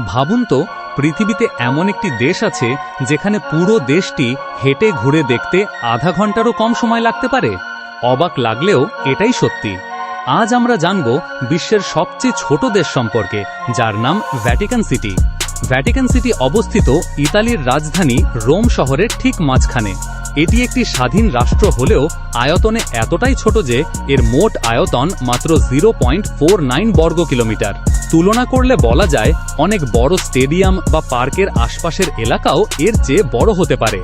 ভাবুন তো, পৃথিবীতে এমন একটি দেশ আছে যেখানে পুরো দেশটি হেঁটে ঘুরে দেখতে আধা ঘন্টারও কম সময় লাগতে পারে। অবাক লাগলেও এটাই সত্যি। আজ আমরা জানব বিশ্বের সবচেয়ে ছোট দেশ সম্পর্কে, যার নাম ভ্যাটিকান সিটি। ভ্যাটিকান সিটি অবস্থিত ইতালির রাজধানী রোম শহরের ঠিক মাঝখানে। এটি একটি স্বাধীন রাষ্ট্র হলেও আয়তনে এতটাই ছোট যে এর মোট আয়তন মাত্র 0.49 বর্গ কিলোমিটার। তুলনা করলে বলা যায় অনেক বড় স্টেডিয়াম বা পার্কের আশপাশের এলাকাও এর চেয়ে বড় হতে পারে।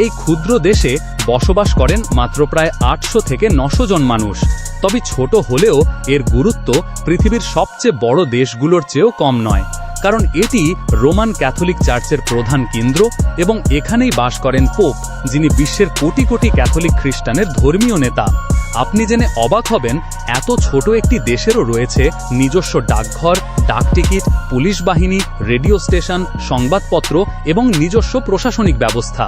এই ক্ষুদ্র দেশে বসবাস করেন মাত্র প্রায় 800 থেকে 900 জন মানুষ। তবে ছোট হলেও এর গুরুত্ব পৃথিবীর সবচেয়ে বড় দেশগুলোর চেয়েও কম নয়, কারণ এটি রোমান ক্যাথলিক চার্চের প্রধান কেন্দ্র এবং এখানেই বাস করেন পোপ, যিনি বিশ্বের কোটি কোটি ক্যাথলিক খ্রিস্টানের ধর্মীয় নেতা। আপনি জেনে অবাক হবেন, এত ছোট একটি দেশেরও রয়েছে নিজস্ব ডাকঘর, ডাকটিকিট, পুলিশ বাহিনী, রেডিও স্টেশন, সংবাদপত্র এবং নিজস্ব প্রশাসনিক ব্যবস্থা।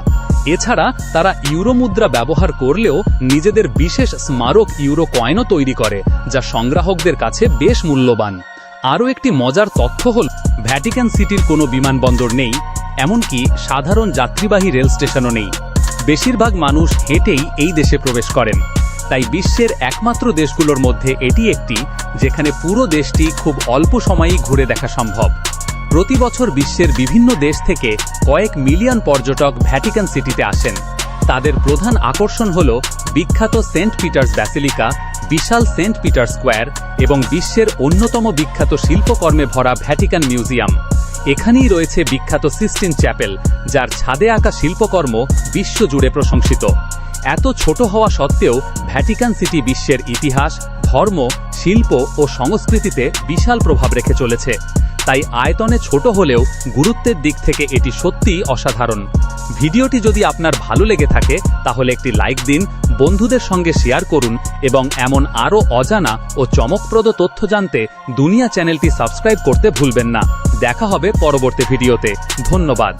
এছাড়া তারা ইউরো মুদ্রা ব্যবহার করলেও নিজেদের বিশেষ স্মারক ইউরো কয়েনও তৈরি করে, যা সংগ্রাহকদের কাছে বেশ মূল্যবান। আরও একটি মজার তথ্য হল, ভ্যাটিকান সিটির কোনো বিমানবন্দর নেই, এমনকি সাধারণ যাত্রীবাহী রেল স্টেশনও নেই। বেশিরভাগ মানুষ হেঁটেই এই দেশে প্রবেশ করেন। তাই বিশ্বের একমাত্র দেশগুলোর মধ্যে এটি একটি যেখানে পুরো দেশটি খুব অল্প সময়েই ঘুরে দেখা সম্ভব। প্রতি বছর বিশ্বের বিভিন্ন দেশ থেকে কয়েক মিলিয়ন পর্যটক ভ্যাটিকান সিটিতে আসেন। তাদের প্রধান আকর্ষণ হল বিখ্যাত সেন্ট পিটার্স ব্যাসিলিকা, বিশাল সেন্ট পিটার স্কোয়ার এবং বিশ্বের অন্যতম বিখ্যাত শিল্পকর্মে ভরা ভ্যাটিকান মিউজিয়াম। এখানেই রয়েছে বিখ্যাত সিস্টিন চ্যাপেল, যার ছাদে আঁকা শিল্পকর্ম বিশ্বজুড়ে প্রশংসিত। এত ছোট হওয়া সত্ত্বেও ভ্যাটিকান সিটি বিশ্বের ইতিহাস, ধর্ম, শিল্প ও সংস্কৃতিতে বিশাল প্রভাব রেখে চলেছে। তাই আয়তনে ছোট হলেও গুরুত্বের দিক থেকে এটি সত্যিই অসাধারণ। ভিডিওটি যদি আপনার ভালো লেগে থাকে তাহলে একটি লাইক দিন, বন্ধুদের সঙ্গে শেয়ার করুন এবং এমন আরও অজানা ও চমকপ্রদ তথ্য জানতে দুনিয়া চ্যানেলটি সাবস্ক্রাইব করতে ভুলবেন না। দেখা হবে পরবর্তী ভিডিওতে। ধন্যবাদ।